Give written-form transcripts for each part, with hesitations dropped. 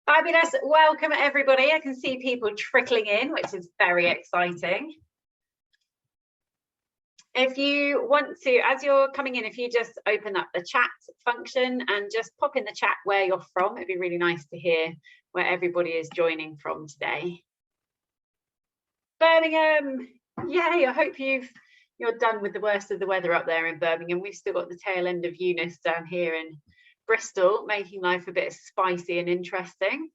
Fabulous. Welcome, everybody. I can see people trickling in, which is very exciting. If you want to, as you're coming in, if you just open up the chat function and just pop in the chat where you're from, it'd be really nice to hear where everybody is joining from today. Birmingham, yay, I hope you're done with the worst of the weather up there in Birmingham. We've still got the tail end of Eunice down here in Bristol, making life a bit spicy and interesting.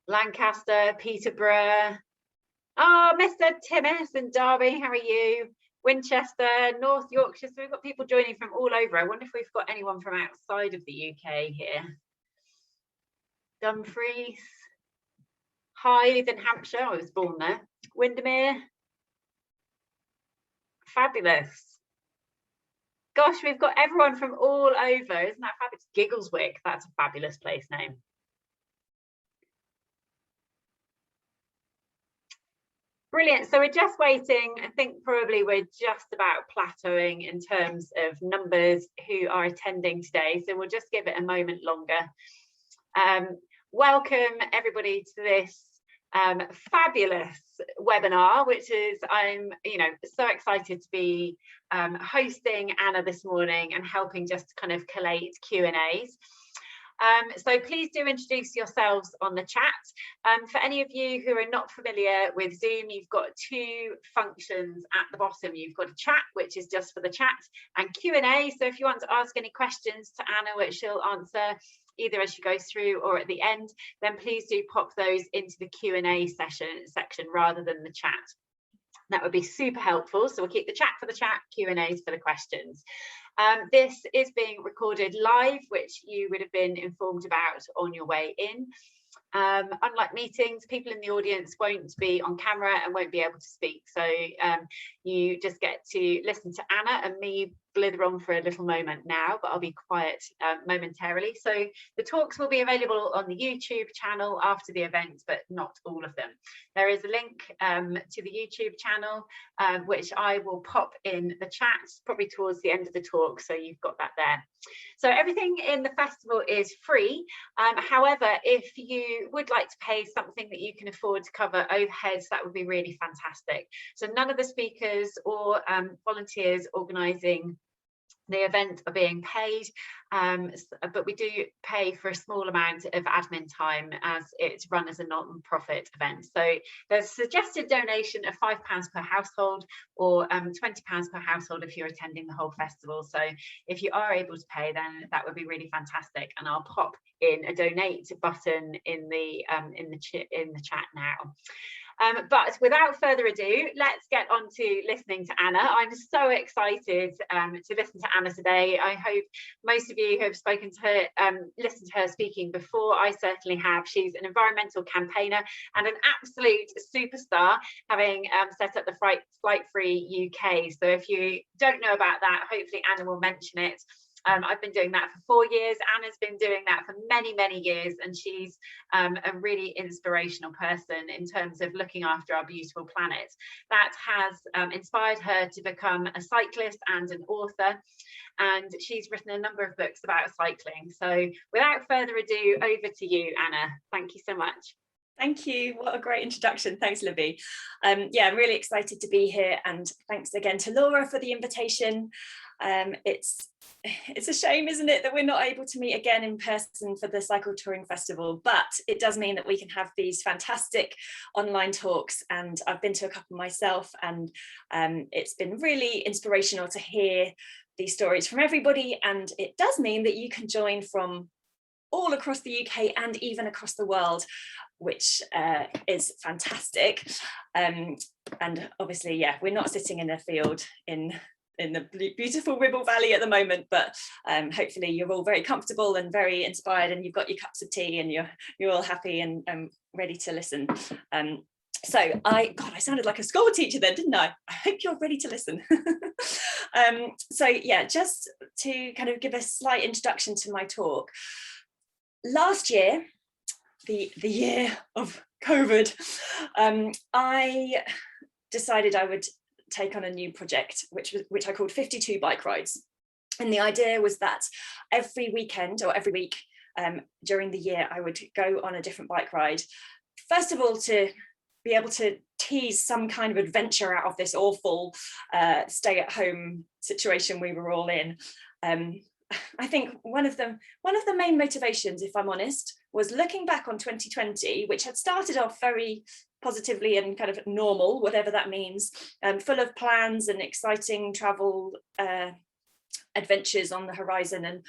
Lancaster, Peterborough. Oh, Mr. Timmis in Derby, how are you? Winchester, North Yorkshire. So we've got people joining from all over. I wonder if we've got anyone from outside of the UK here. Dumfries, Hythe in Hampshire. I was born there. Windermere. Fabulous. Gosh, we've got everyone from all over. Isn't that fabulous? Giggleswick, that's a fabulous place name. Brilliant. So we're just waiting. I think probably we're just about plateauing in terms of numbers who are attending today. So we'll just give it a moment longer. Welcome everybody to this fabulous webinar, which is I'm so excited to be hosting Anna this morning and helping just kind of collate Q&As. So please do introduce yourselves on the chat. For any of you who are not familiar with Zoom, you've got two functions at the bottom. You've got a chat, which is just for the chat, and Q&A. So if you want to ask any questions to Anna, which she'll answer either as she goes through or at the end, then please do pop those into the Q&A section rather than the chat. That would be super helpful. So we'll keep the chat for the chat, Q&As for the questions. This is being recorded live, which you would have been informed about on your way in. Unlike meetings, people in the audience won't be on camera and won't be able to speak. So you just get to listen to Anna and me blither on for a little moment now, but I'll be quiet momentarily. So the talks will be available on the YouTube channel after the event, but not all of them. There is a link to the YouTube channel, which I will pop in the chat probably towards the end of the talk, so you've got that there. So everything in the festival is free. However, if you would like to pay something that you can afford to cover overheads, that would be really fantastic. So none of the speakers or volunteers organising the event are being paid, but we do pay for a small amount of admin time as it's run as a non-profit event. So there's a suggested donation of £5 per household or £20 per household if you're attending the whole festival. So if you are able to pay, then that would be really fantastic, and I'll pop in a donate button in the chat now. But without further ado, let's get on to listening to Anna. I'm so excited to listen to Anna today. I hope most of you who have spoken to her, listened to her speaking before. I certainly have. She's an environmental campaigner and an absolute superstar, having set up the Flight Free UK. So if you don't know about that, hopefully Anna will mention it. I've been doing that for 4 years. Anna's been doing that for many, many years, and she's a really inspirational person in terms of looking after our beautiful planet. That has inspired her to become a cyclist and an author, and she's written a number of books about cycling. So without further ado, over to you, Anna. Thank you so much. Thank you. What a great introduction. Thanks, Libby. Yeah, I'm really excited to be here, and thanks again to Laura for the invitation. It's a shame, isn't it, that we're not able to meet again in person for the Cycle Touring Festival, but it does mean that we can have these fantastic online talks, and I've been to a couple myself, and it's been really inspirational to hear these stories from everybody, and it does mean that you can join from all across the UK and even across the world, which is fantastic. And obviously, yeah, we're not sitting in a field in the beautiful Ribble Valley at the moment, but hopefully you're all very comfortable and very inspired, and you've got your cups of tea and you're all happy and ready to listen. So I sounded like a school teacher then, didn't I? I hope you're ready to listen. So yeah, just to kind of give a slight introduction to my talk. Last year, the year of COVID, I decided I would take on a new project, which I called 52 Bike Rides. And the idea was that every weekend or every week during the year, I would go on a different bike ride. First of all, to be able to tease some kind of adventure out of this awful stay-at-home situation we were all in. I think one of the main motivations, if I'm honest, was looking back on 2020, which had started off very positively and kind of normal, whatever that means, full of plans and exciting travel adventures on the horizon, and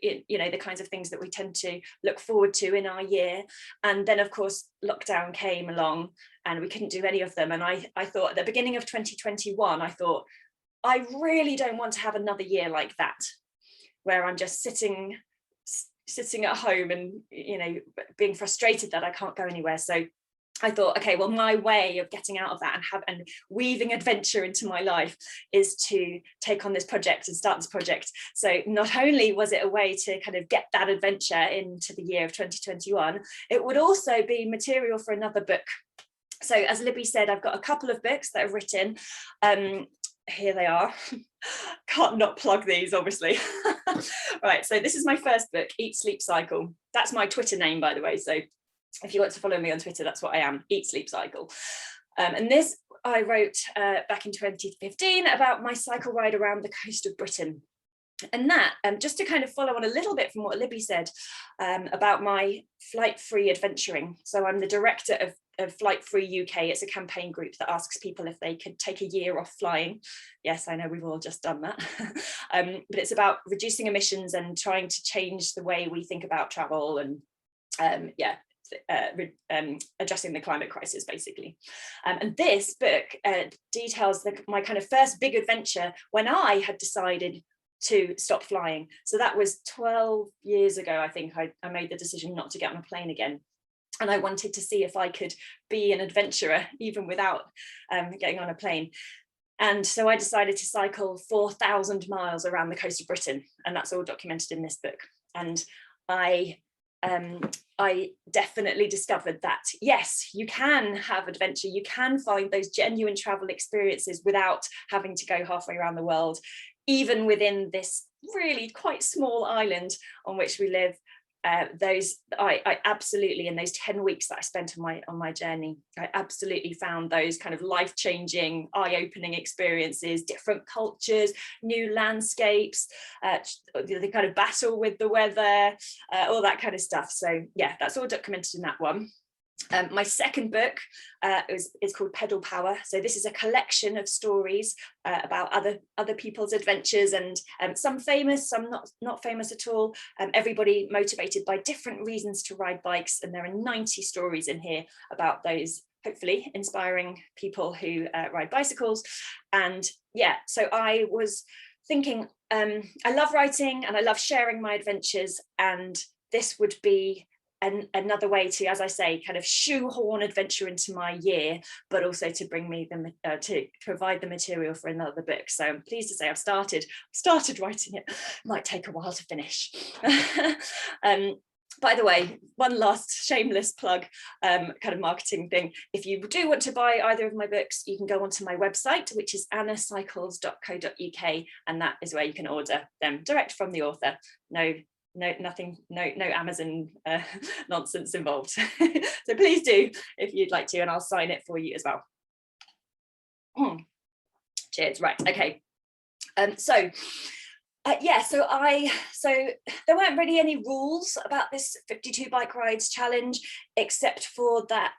you know, the kinds of things that we tend to look forward to in our year. And then of course lockdown came along and we couldn't do any of them. And I thought at the beginning of 2021, I thought, I really don't want to have another year like that, where I'm just sitting at home and, you know, being frustrated that I can't go anywhere. So I thought, okay, well, my way of getting out of that and weaving adventure into my life is to take on this project and start this project. So not only was it a way to kind of get that adventure into the year of 2021, it would also be material for another book. So as Libby said, I've got a couple of books that I've written. Here they are. Can't not plug these, obviously. Right, so this is my first book, Eat, Sleep, Cycle. That's my Twitter name, by the way. So if you want to follow me on Twitter, that's what I am, Eat, Sleep, Cycle. And this I wrote back in 2015 about my cycle ride around the coast of Britain. And that, just to kind of follow on a little bit from what Libby said about my flight-free adventuring. So I'm the director of Flight Free UK. It's a campaign group that asks people if they could take a year off flying. Yes, I know we've all just done that. But it's about reducing emissions and trying to change the way we think about travel and addressing the climate crisis, basically. And this book details my kind of first big adventure when I had decided to stop flying. So that was 12 years ago, I think. I made the decision not to get on a plane again. And I wanted to see if I could be an adventurer even without getting on a plane. And so I decided to cycle 4,000 miles around the coast of Britain, and that's all documented in this book. And I definitely discovered that, yes, you can have adventure, you can find those genuine travel experiences without having to go halfway around the world, even within this really quite small island on which we live. I absolutely, in those 10 weeks that I spent on my journey, I absolutely found those kind of life-changing, eye-opening experiences, different cultures, new landscapes, the kind of battle with the weather, all that kind of stuff. So yeah, that's all documented in that one. My second book is called Pedal Power. So this is a collection of stories about other people's adventures, and some famous, some not famous at all. Everybody motivated by different reasons to ride bikes, and there are 90 stories in here about those hopefully inspiring people who ride bicycles. And yeah, so I was thinking, I love writing and I love sharing my adventures, and this would be another way to, as I say, kind of shoehorn adventure into my year, but also to bring me to provide the material for another book. So I'm pleased to say I've started writing it. Might take a while to finish. By the way, one last shameless plug, kind of marketing thing. If you do want to buy either of my books, you can go onto my website, which is annacycles.co.uk, and that is where you can order them direct from the author. Nothing, no Amazon nonsense involved. So please do if you'd like to, and I'll sign it for you as well. Cheers. Right, okay. So there weren't really any rules about this 52 bike rides challenge, except for that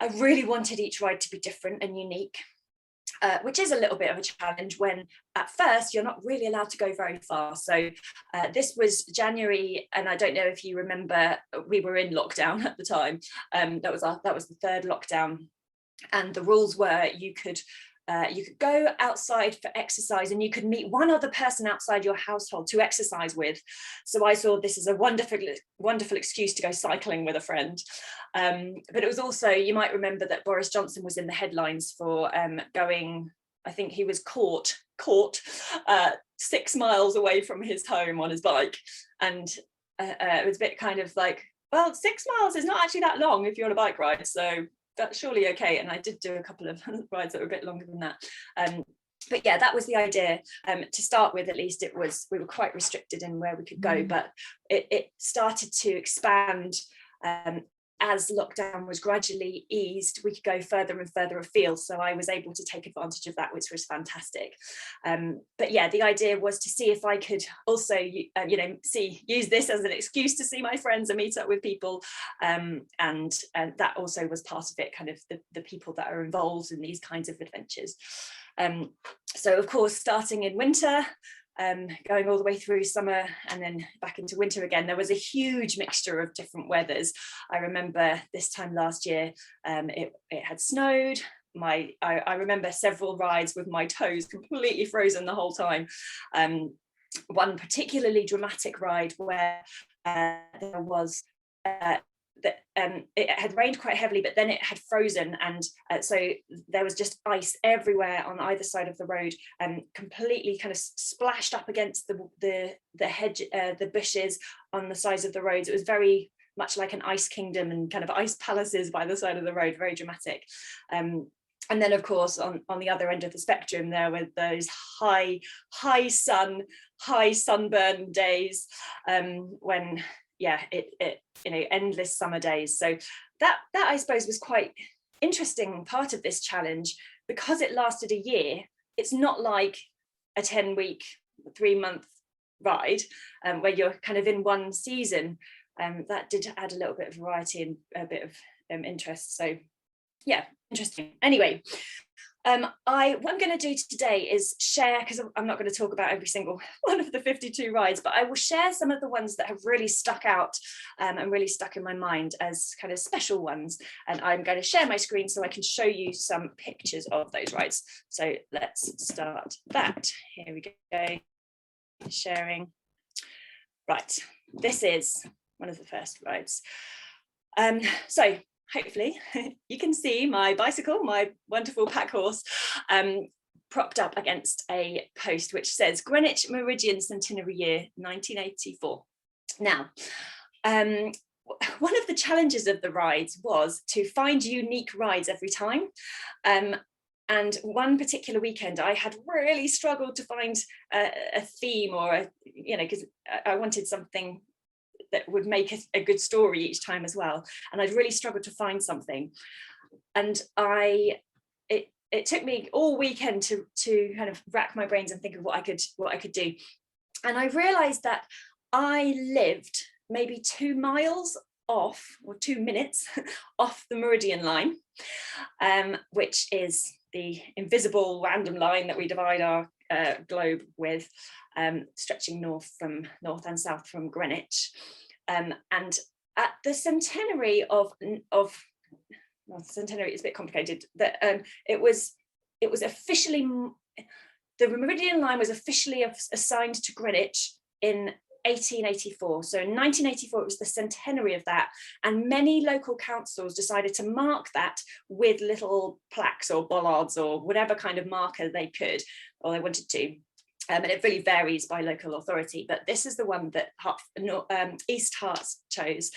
I really wanted each ride to be different and unique. Which is a little bit of a challenge when at first you're not really allowed to go very far. So this was January, and I don't know if you remember, we were in lockdown at the time. That was the third lockdown, and the rules were you could go outside for exercise, and you could meet one other person outside your household to exercise with. So I saw this as a wonderful excuse to go cycling with a friend. But it was also, you might remember that Boris Johnson was in the headlines for going, I think he was caught 6 miles away from his home on his bike. And it was a bit kind of like, well, 6 miles is not actually that long if you're on a bike ride. So that's surely okay. And I did do a couple of rides that were a bit longer than that. but yeah, that was the idea. To start with, at least, we were quite restricted in where we could go, but it started to expand. As lockdown was gradually eased, we could go further and further afield. So I was able to take advantage of that, which was fantastic. But yeah, the idea was to see if I could also, use this as an excuse to see my friends and meet up with people. And that also was part of it, kind of the people that are involved in these kinds of adventures. So of course, starting in winter, going all the way through summer and then back into winter again, there was a huge mixture of different weathers. I remember this time last year, it had snowed. I remember several rides with my toes completely frozen the whole time. One particularly dramatic ride where there was it had rained quite heavily, but then it had frozen, and so there was just ice everywhere on either side of the road, and completely kind of splashed up against the hedge, the bushes on the sides of the roads. It was very much like an ice kingdom and kind of ice palaces by the side of the road, very dramatic. And then, of course, on the other end of the spectrum, there were those high sunburn days when, yeah, endless summer days. So that I suppose was quite interesting part of this challenge, because it lasted a year. It's not like a 10-week, 3-month ride where you're kind of in one season. That did add a little bit of variety and a bit of interest. So yeah, interesting. Anyway, what I'm going to do today is share, because I'm not going to talk about every single one of the 52 rides, but I will share some of the ones that have really stuck out and really stuck in my mind as kind of special ones. And I'm going to share my screen so I can show you some pictures of those rides. So let's start that. Here we go. Sharing. Right, this is one of the first rides. So hopefully you can see my bicycle, my wonderful pack horse, propped up against a post which says Greenwich Meridian Centenary Year 1984. Now, one of the challenges of the rides was to find unique rides every time. And one particular weekend, I had really struggled to find a theme, or because I wanted something that would make a good story each time as well. And I'd really struggled to find something. And it took me all weekend to kind of rack my brains and think of what I could do. And I realized that I lived maybe 2 miles off, or 2 minutes off the Meridian line, which is the invisible random line that we divide our globe with, stretching north and south from Greenwich. And at the centenary centenary is a bit complicated, that it was officially, the Meridian line was officially assigned to Greenwich in 1884. So in 1984, it was the centenary of that, and many local councils decided to mark that with little plaques or bollards or whatever kind of marker they could, or they wanted to. And it really varies by local authority, but this is the one that East Herts chose.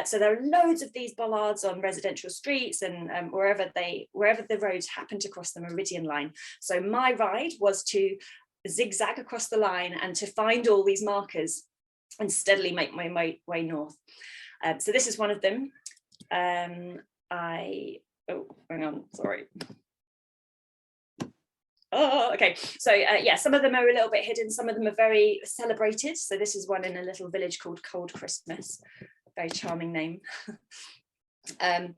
So there are loads of these bollards on residential streets and wherever the roads happen to cross the Meridian line. So my ride was to zigzag across the line and to find all these markers and steadily make my way north. So this is one of them. Hang on, sorry. Oh, okay. So yeah, some of them are a little bit hidden. Some of them are very celebrated. So this is one in a little village called Cold Christmas. Very charming name. And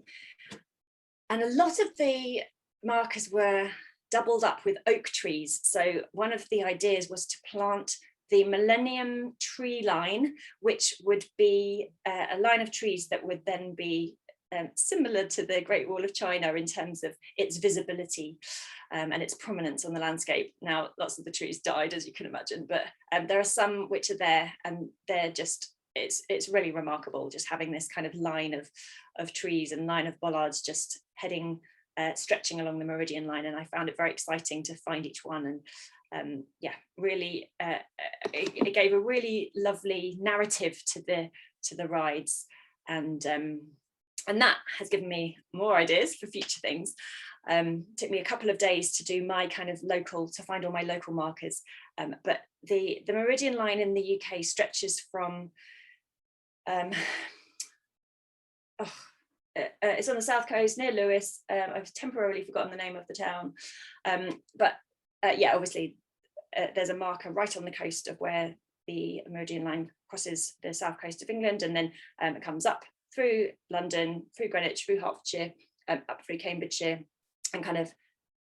a lot of the markers were doubled up with oak trees. So one of the ideas was to plant the Millennium Tree Line, which would be a line of trees that would then be similar to the Great Wall of China in terms of its visibility and its prominence on the landscape. Now, lots of the trees died, as you can imagine, but there are some which are there, and they're just, it's really remarkable, just having this kind of line of trees and line of bollards just heading, stretching along the Meridian line. And I found it very exciting to find each one. And yeah, really, it gave a really lovely narrative to the rides. And that has given me more ideas for future things. Took me a couple of days to do my kind of to find all my local markers. But the Meridian line in the UK stretches from, it's on the south coast near Lewis. I've temporarily forgotten the name of the town. Yeah, obviously there's a marker right on the coast of where the Meridian line crosses the south coast of England, and then it comes up through London, through Greenwich, through Hertfordshire, up through Cambridgeshire, and kind of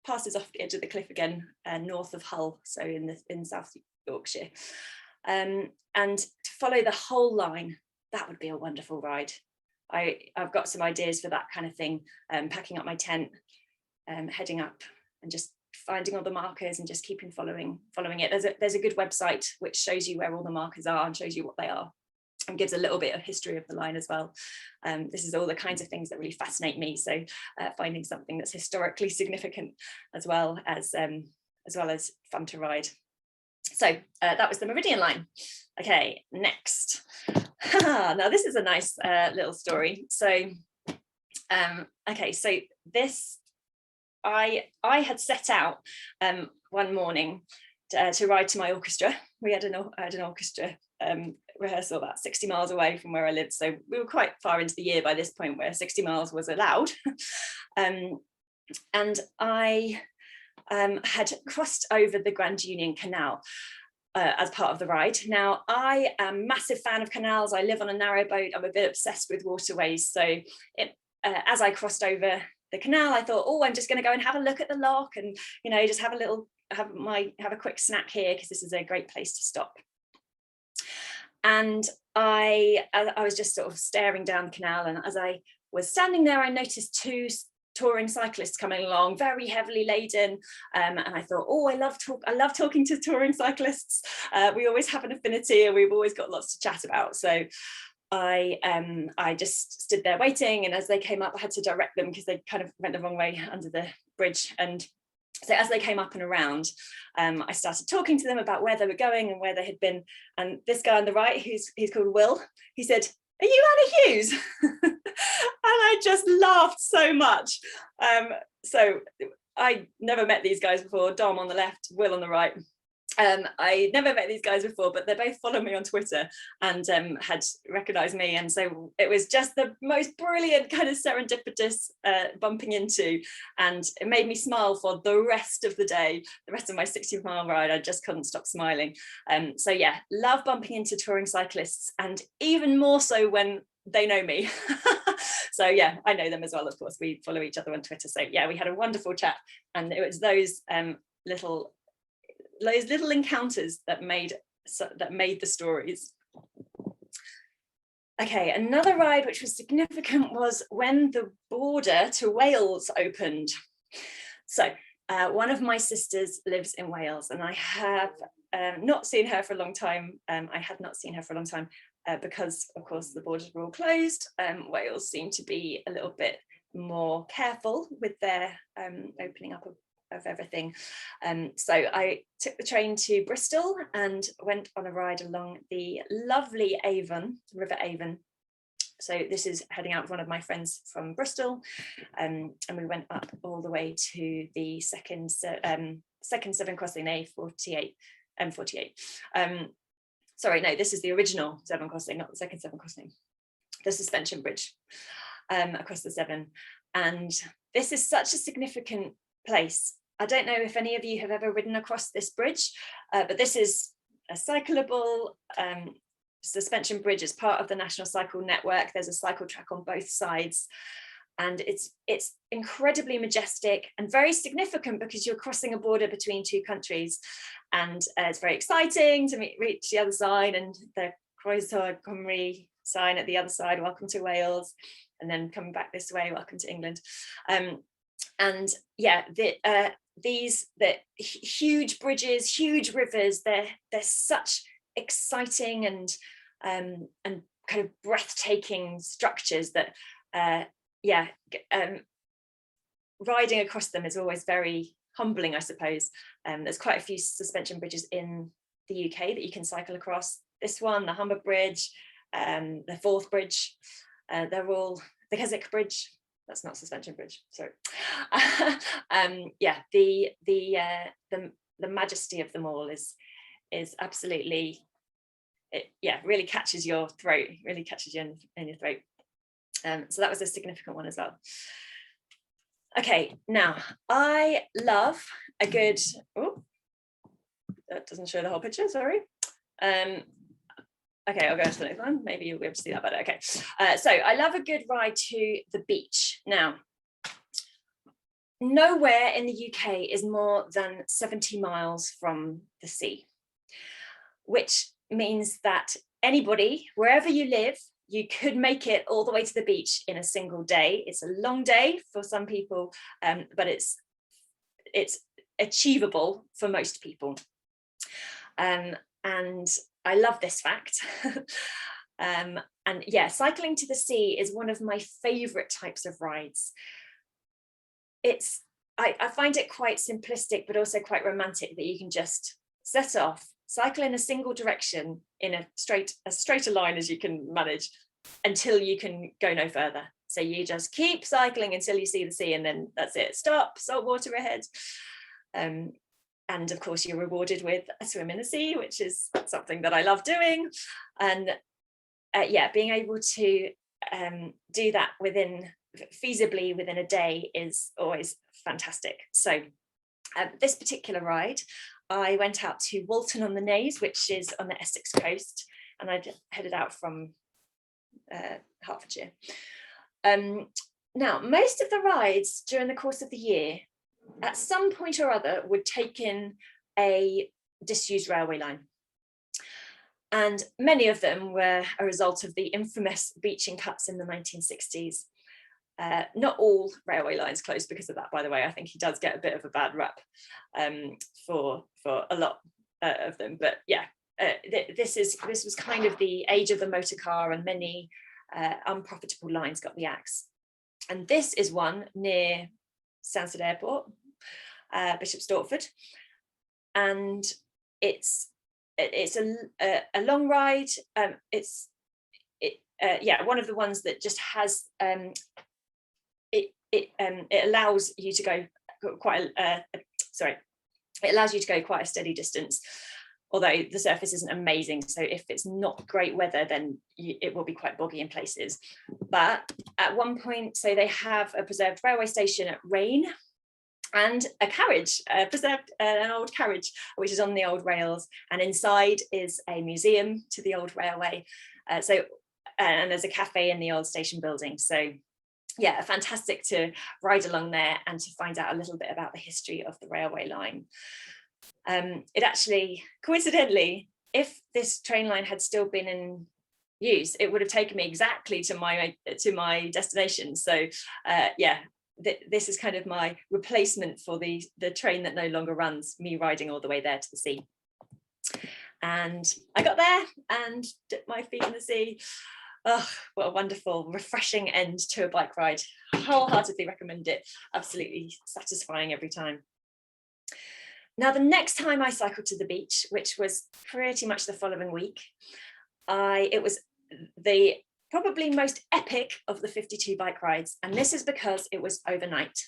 passes off the edge of the cliff again, north of Hull, so in South Yorkshire. And to follow the whole line, that would be a wonderful ride. I've got some ideas for that kind of thing, packing up my tent, heading up and just finding all the markers and just keeping following it. There's a good website which shows you where all the markers are and shows you what they are, and gives a little bit of history of the line as well. This is all the kinds of things that really fascinate me. So finding something that's historically significant as well as fun to ride. So that was the Meridian line. Okay, next. Now this is a nice little story. So okay, so this I had set out one morning to ride to my orchestra. We had an orchestra rehearsal about 60 miles away from where I lived, so we were quite far into the year by this point where 60 miles was allowed. And I had crossed over the Grand Union Canal as part of the ride. Now, I am a massive fan of canals. I live on a narrowboat. I'm a bit obsessed with waterways. So as I crossed over the canal, I thought, oh, I'm just going to go and have a look at the lock, and just have a quick snack here, because this is a great place to stop. And I was just sort of staring down the canal, and as I was standing there, I noticed two touring cyclists coming along, very heavily laden, and I thought, oh, I love talking to touring cyclists. We always have an affinity, and we've always got lots to chat about. So I just stood there waiting, and as they came up, I had to direct them because they kind of went the wrong way under the bridge. And so as they came up and around, I started talking to them about where they were going and where they had been. And this guy on the right, he's called Will, he said, "Are you Anna Hughes?" And I just laughed so much. So I never met these guys before. Dom on the left, Will on the right. I never met these guys before, but they both follow me on Twitter and had recognized me, and so it was just the most brilliant kind of serendipitous bumping into, and it made me smile for the rest of the day. The rest of my 60-mile ride, I just couldn't stop smiling. So yeah, love bumping into touring cyclists, and even more so when they know me. So yeah, I know them as well, of course. We follow each other on Twitter, so yeah, we had a wonderful chat, and it was those little encounters that made the stories. Okay, another ride which was significant was when the border to Wales opened. So one of my sisters lives in Wales, and I have not seen her for a long time. I had not seen her for a long time because, of course, the borders were all closed. Wales seemed to be a little bit more careful with their opening up of everything. So I took the train to Bristol and went on a ride along the lovely River Avon. So this is heading out with one of my friends from Bristol, and we went up all the way to the second Severn crossing, M48. Sorry, no, this is the original Severn crossing, not the second Severn crossing, the suspension bridge across the Severn. And this is such a significant place. I don't know if any of you have ever ridden across this bridge, but this is a cyclable suspension bridge as part of the National Cycle Network. There's a cycle track on both sides, and it's incredibly majestic and very significant because you're crossing a border between two countries, and it's very exciting to reach the other side, and the Croeso Cymru sign at the other side, welcome to Wales, and then coming back this way, welcome to England. And yeah, these huge bridges, huge rivers, they're such exciting and kind of breathtaking structures that riding across them is always very humbling, I suppose. There's quite a few suspension bridges in the UK that you can cycle across. This one, the Humber Bridge, the Forth Bridge, they're all the Keswick Bridge. that's not Suspension Bridge, sorry. Yeah, the majesty of them all is absolutely, yeah, really catches your throat, really catches you in your throat. So that was a significant one as well. Okay, now I love a good, oh, that doesn't show the whole picture, sorry. Okay, I'll go to the next one. Maybe you'll be able to see that better. Okay, so I love a good ride to the beach. Now, nowhere in the UK is more than 70 miles from the sea, which means that anybody, wherever you live, you could make it all the way to the beach in a single day. It's a long day for some people, but it's achievable for most people. And I love this fact. And yeah, cycling to the sea is one of my favorite types of rides. I find it quite simplistic, but also quite romantic that you can just set off, cycle in a single direction in a straighter line as you can manage until you can go no further. So you just keep cycling until you see the sea, and then that's it. Stop, salt water ahead. And of course, you're rewarded with a swim in the sea, which is something that I love doing. And yeah, being able to do that feasibly within a day is always fantastic. So this particular ride, I went out to Walton on the Naze, which is on the Essex coast, and I headed out from Hertfordshire. Now, most of the rides during the course of the year, at some point or other, would take in a disused railway line. And many of them were a result of the infamous beaching cuts in the 1960s. Not all railway lines closed because of that, by the way. I think he does get a bit of a bad rap for a lot of them. But yeah, this was kind of the age of the motor car, and many unprofitable lines got the axe. And this is one near Stansted Airport, Bishop Stortford, and it's a long ride. Yeah, one of the ones that just has it allows you to go quite it allows you to go quite a steady distance, although the surface isn't amazing. So if it's not great weather, then it will be quite boggy in places. But at one point, so they have a preserved railway station at Rain, and a carriage, an old carriage, which is on the old rails, and inside is a museum to the old railway. And there's a cafe in the old station building. So yeah, fantastic to ride along there and to find out a little bit about the history of the railway line. It actually, coincidentally, if this train line had still been in use, it would have taken me exactly to my destination. So yeah, this is kind of my replacement for the train that no longer runs, me riding all the way there to the sea. And I got there and dipped my feet in the sea. Oh, what a wonderful, refreshing end to a bike ride. Wholeheartedly recommend it. Absolutely satisfying every time. Now, the next time I cycled to the beach, which was pretty much the following week, it was the probably most epic of the 52 bike rides. And this is because it was overnight.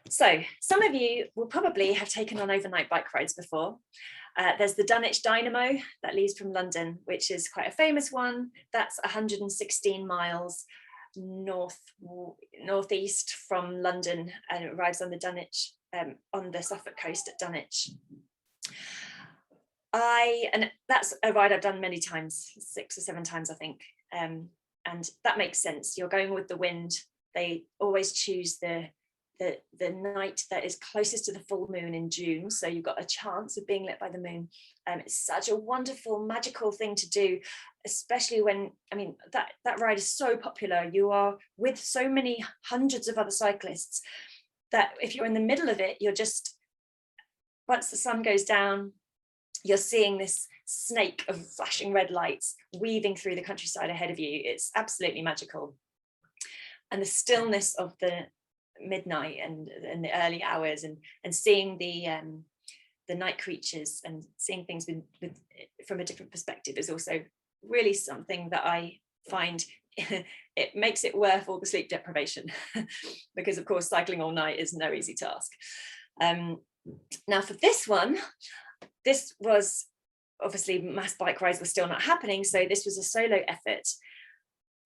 So some of you will probably have taken on overnight bike rides before. There's the Dunwich Dynamo that leaves from London, which is quite a famous one. That's 116 miles northeast from London, and it arrives on the Dunwich, on the Suffolk coast at Dunwich. And that's a ride I've done many times, 6 or 7 times, I think. And that makes sense. You're going with the wind. They always choose the night that is closest to the full moon in June, so you've got a chance of being lit by the moon. It's such a wonderful, magical thing to do, especially when, I mean, that ride is so popular. You are with so many hundreds of other cyclists that if you're in the middle of it, you're just, once the sun goes down, you're seeing this snake of flashing red lights weaving through the countryside ahead of you. It's absolutely magical. And the stillness of the midnight and the early hours, and seeing the night creatures and seeing things from a different perspective is also really something that I find it makes it worth all the sleep deprivation because of course cycling all night is no easy task. Now for this one, this was obviously mass bike rides were still not happening, so this was a solo effort,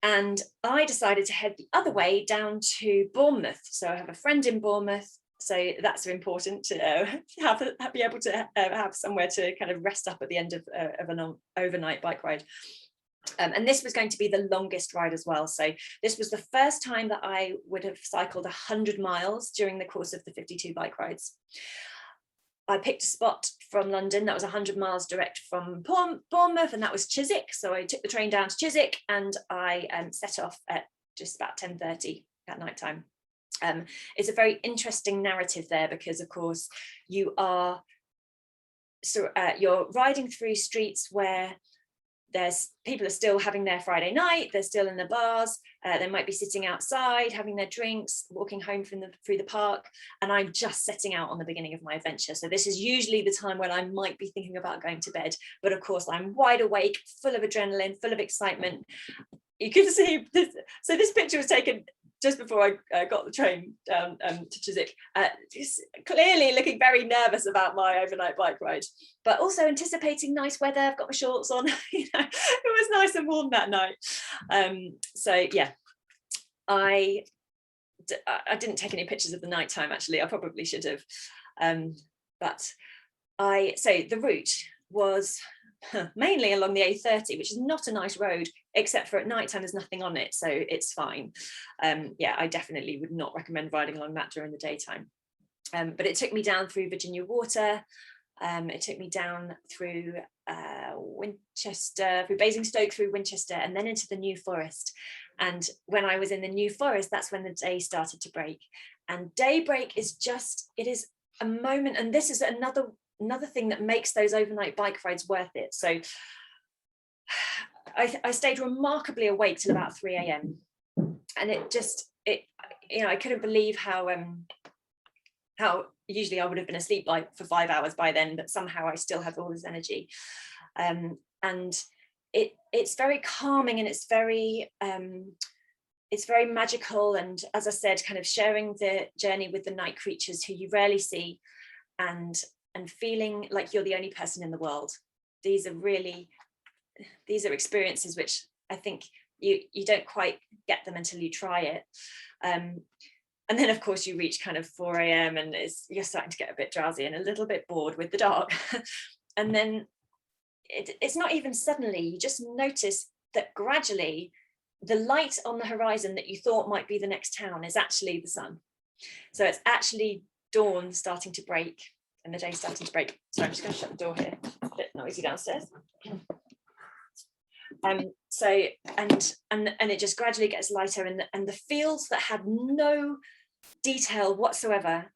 and I decided to head the other way down to Bournemouth. So I have a friend in Bournemouth, so that's important to be able to have somewhere to kind of rest up at the end of an overnight bike ride. And this was going to be the longest ride as well. So this was the first time that I would have cycled 100 miles during the course of the 52 bike rides. I picked a spot from London that was 100 miles direct from Bournemouth, and that was Chiswick. So I took the train down to Chiswick, and I set off at just about 10:30 at night time. It's a very interesting narrative there because, of course, you're riding through streets where people are still having their Friday night, they're still in the bars, they might be sitting outside having their drinks, walking home through the park, and I'm just setting out on the beginning of my adventure. So this is usually the time when I might be thinking about going to bed, but of course I'm wide awake, full of adrenaline, full of excitement. You can see this, so this picture was taken just before I got the train down to Chiswick, clearly looking very nervous about my overnight bike ride, but also anticipating nice weather. I've got my shorts on, it was nice and warm that night. So yeah, I didn't take any pictures of the night time, actually. I probably should have. So the route was mainly along the A30, which is not a nice road, except for at night time there's nothing on it, so it's fine. Yeah, I definitely would not recommend riding along that during the daytime. But it took me down through Virginia Water, it took me down through Winchester, through Basingstoke, through Winchester, and then into the New Forest. And when I was in the New Forest, that's when the day started to break. And daybreak is just, it is a moment, and this is another thing that makes those overnight bike rides worth it. So I stayed remarkably awake till about 3 a.m. and I couldn't believe how usually I would have been asleep for 5 hours by then, but somehow I still had all this energy. And it's very calming, and it's very magical. And as I said, kind of sharing the journey with the night creatures who you rarely see, and feeling like you're the only person in the world. These are experiences which I think you don't quite get them until you try it. And then of course you reach kind of 4 a.m. and you're starting to get a bit drowsy and a little bit bored with the dark. And then it's not even suddenly, you just notice that gradually the light on the horizon that you thought might be the next town is actually the sun. So it's actually dawn starting to break, and the day starting to break. So I'm just going to shut the door here. It's a bit noisy downstairs. So it just gradually gets lighter, and the fields that had no detail whatsoever,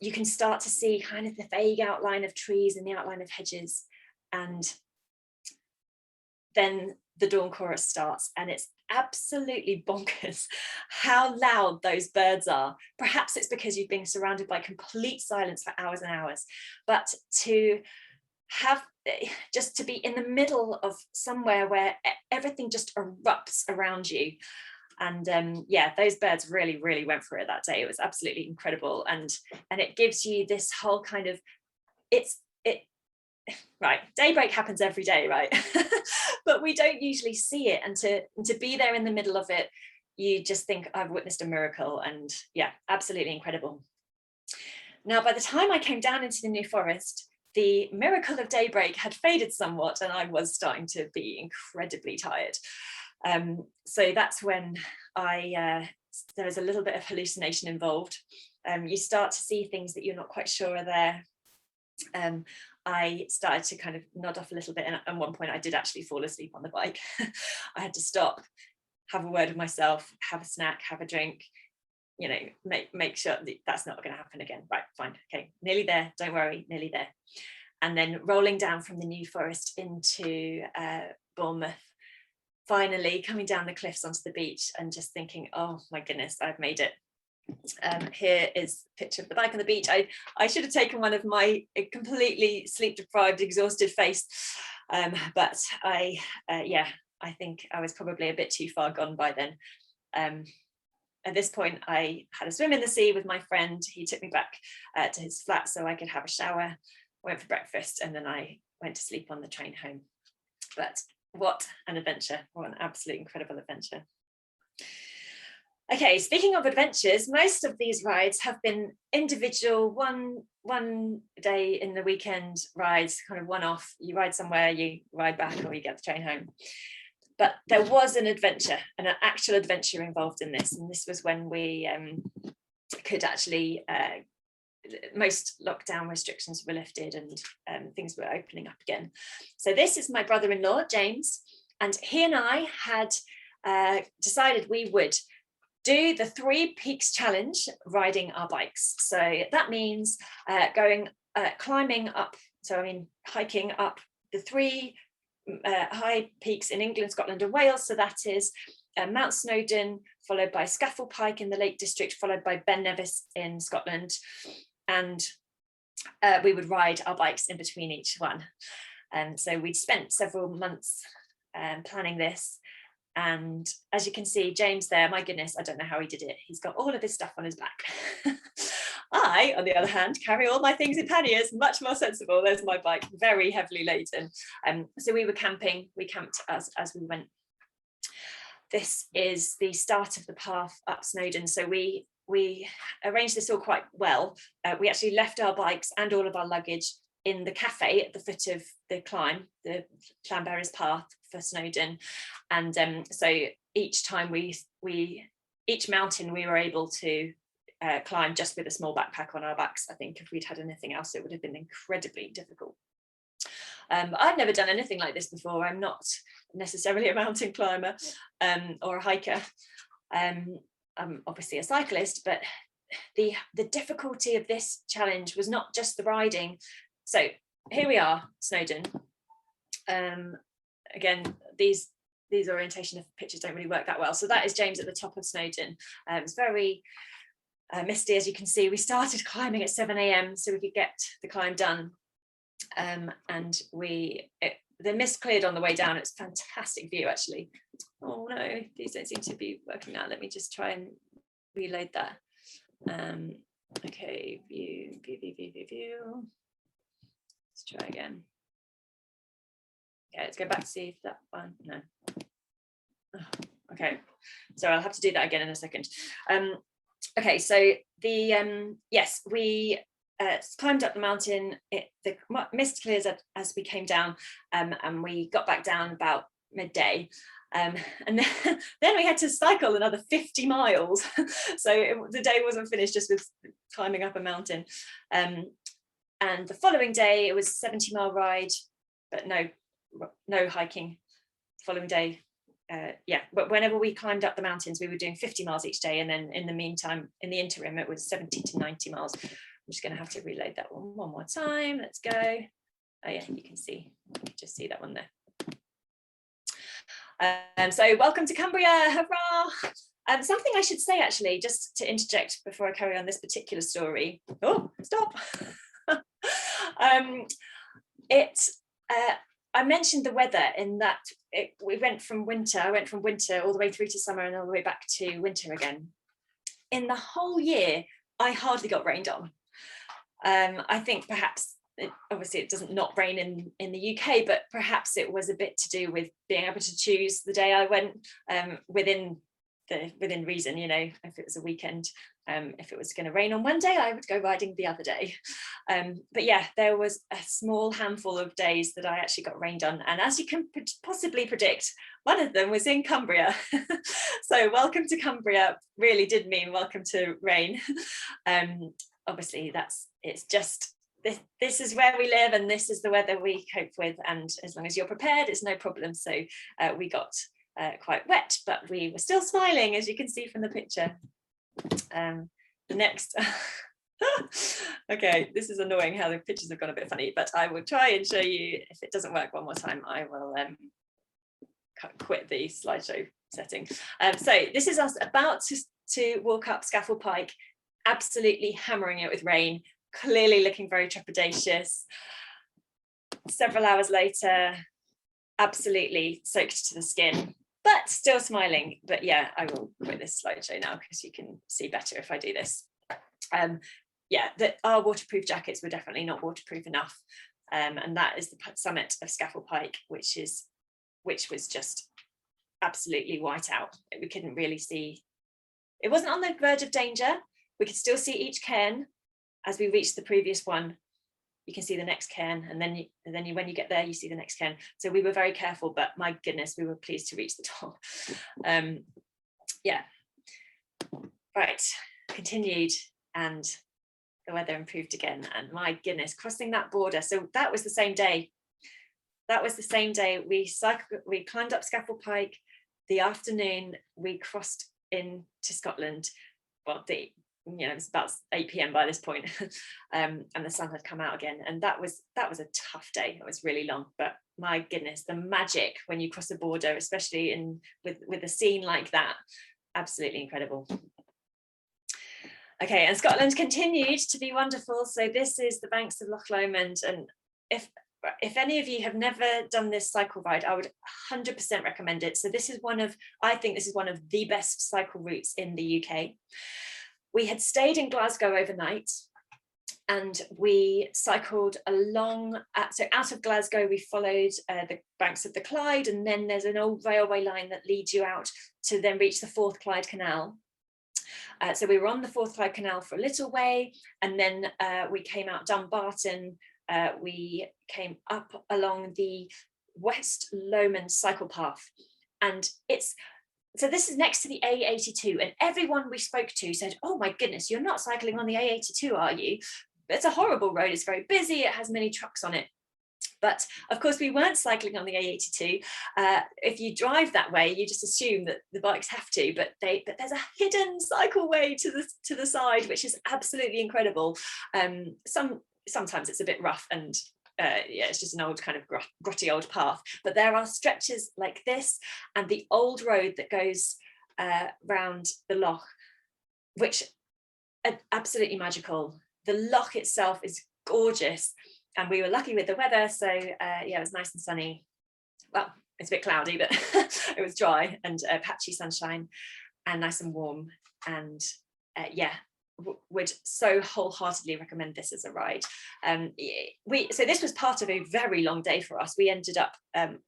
you can start to see kind of the vague outline of trees and the outline of hedges, and then the dawn chorus starts, and it's absolutely bonkers how loud those birds are. Perhaps it's because you've been surrounded by complete silence for hours and hours, but to be in the middle of somewhere where everything just erupts around you. And yeah, those birds really went for it that day. It was absolutely incredible, and it gives you this whole kind of right, daybreak happens every day, right? But we don't usually see it, and to be there in the middle of it, you just think, I've witnessed a miracle. And yeah, absolutely incredible. Now, by the time I came down into the New Forest, the miracle of daybreak had faded somewhat, and I was starting to be incredibly tired. So that's when there was a little bit of hallucination involved. You start to see things that you're not quite sure are there. I started to kind of nod off a little bit, and at one point I did actually fall asleep on the bike. I had to stop, have a word with myself, have a snack, have a drink, make sure that's not going to happen again. Right, fine, okay, nearly there, don't worry, nearly there. And then rolling down from the New Forest into Bournemouth, finally coming down the cliffs onto the beach, and just thinking, oh my goodness, I've made it. Here is a picture of the bike on the beach. I should have taken one of my completely sleep deprived, exhausted face, but I I think I was probably a bit too far gone by then. At this point, I had a swim in the sea with my friend. He took me back to his flat so I could have a shower, went for breakfast, and then I went to sleep on the train home. But what an adventure, what an absolute incredible adventure. Okay, speaking of adventures, most of these rides have been individual, one day in the weekend rides, kind of one-off. You ride somewhere, you ride back, or you get the train home. But there was an adventure, an actual adventure involved in this. And this was when we could actually, most lockdown restrictions were lifted and things were opening up again. So this is my brother-in-law, James, and he and I had decided we would do the 3 Peaks Challenge riding our bikes. So that means climbing up, hiking up the 3 high peaks in England, Scotland and Wales. So that is Mount Snowdon, followed by Scafell Pike in the Lake District, followed by Ben Nevis in Scotland. And we would ride our bikes in between each one. And so we'd spent several months planning this. And as you can see, James there, my goodness, I don't know how he did it. He's got all of his stuff on his back. I, on the other hand, carry all my things in panniers, much more sensible. There's my bike, very heavily laden. So we were camping, we camped as we went. This is the start of the path up Snowdon. So we arranged this all quite well. We actually left our bikes and all of our luggage in the cafe at the foot of the climb, the Llanberis path for Snowdon. And so each time each mountain we were able to climb just with a small backpack on our backs. I think if we'd had anything else, it would have been incredibly difficult. I've never done anything like this before. I'm not necessarily a mountain climber or a hiker. I'm obviously a cyclist, but the difficulty of this challenge was not just the riding. So here we are, Snowdon. Again, these orientation of pictures don't really work that well. So that is James at the top of Snowdon. It's very misty, as you can see. We started climbing at 7 a.m. so we could get the climb done. And the mist cleared on the way down. It's a fantastic view, actually. Oh no, these don't seem to be working now. Let me just try and reload that. Okay, view. Let's try again. Okay, let's go back to see if that one, no. Oh, okay, so I'll have to do that again in a second. Okay, so yes, we climbed up the mountain. The mist clears as we came down, and we got back down about midday. And then we had to cycle another 50 miles. So the day wasn't finished just with climbing up a mountain. And the following day, it was a 70-mile ride, but no hiking. Following day, but whenever we climbed up the mountains, we were doing 50 miles each day. And then in the meantime, in the interim, it was 70 to 90 miles. I'm just going to have to reload that one more time. Let's go. Oh yeah, you can see, just see that one there. So welcome to Cumbria, hurrah! Something I should say, actually, just to interject before I carry on this particular story. Oh, stop. I mentioned the weather in that I went from winter all the way through to summer and all the way back to winter again. In the whole year, I hardly got rained on. I think perhaps, obviously it doesn't not rain in the UK, but perhaps it was a bit to do with being able to choose the day I went within reason, you know, if it was a weekend. If it was going to rain on one day, I would go riding the other day. But yeah, there was a small handful of days that I actually got rained on. And as you can possibly predict, one of them was in Cumbria. So welcome to Cumbria really did mean welcome to rain. Obviously, it's just, this is where we live and this is the weather we cope with. And as long as you're prepared, it's no problem. So we got quite wet, but we were still smiling, as you can see from the picture. The next okay, this is annoying how the pictures have gone a bit funny, but I will try and show you. If it doesn't work one more time, I will quit the slideshow setting. So this is us about to walk up Scafell Pike, absolutely hammering it with rain, clearly looking very trepidatious. Several hours later, absolutely soaked to the skin, but still smiling. But yeah, I will quit this slideshow now because you can see better if I do this. Yeah, our waterproof jackets were definitely not waterproof enough. And that is the summit of Scafell Pike, which was just absolutely white out. We couldn't really see. It wasn't on the verge of danger. We could still see each cairn. As we reached the previous one, you can see the next cairn, and then when you get there, you see the next cairn. So we were very careful, but my goodness, we were pleased to reach the top. Yeah, right, continued, and the weather improved again, and my goodness, crossing that border. So that was the same day. We climbed up Scafell Pike. The afternoon we crossed into Scotland. Well, it was about 8 p.m. by this point, and the sun had come out again, and that was a tough day. It was really long, but my goodness, the magic when you cross a border, especially with a scene like that, absolutely incredible. Okay, and Scotland continued to be wonderful. So this is the banks of Loch Lomond, and if any of you have never done this cycle ride, I would 100% recommend it. So I think this is one of the best cycle routes in the UK. We had stayed in Glasgow overnight, and we cycled along. So out of Glasgow, we followed the banks of the Clyde, and then there's an old railway line that leads you out to then reach the Forth Clyde Canal. So we were on the Forth Clyde Canal for a little way, and then we came out Dumbarton. We came up along the West Lomond cycle path, and so this is next to the A82, and everyone we spoke to said, oh my goodness, you're not cycling on the A82, are you? It's a horrible road, it's very busy, it has many trucks on it. But of course we weren't cycling on the A82. If you drive that way, you just assume that the bikes have to, but there's a hidden cycleway to the side, which is absolutely incredible. Sometimes it's a bit rough, and yeah, it's just an old kind of grotty old path, but there are stretches like this and the old road that goes round the loch, which are absolutely magical. The loch itself is gorgeous, and we were lucky with the weather, so yeah, it was nice and sunny. Well, it's a bit cloudy, but it was dry and patchy sunshine and nice and warm, and yeah, would so wholeheartely recommend this as a ride. So this was part of a very long day for us. We ended up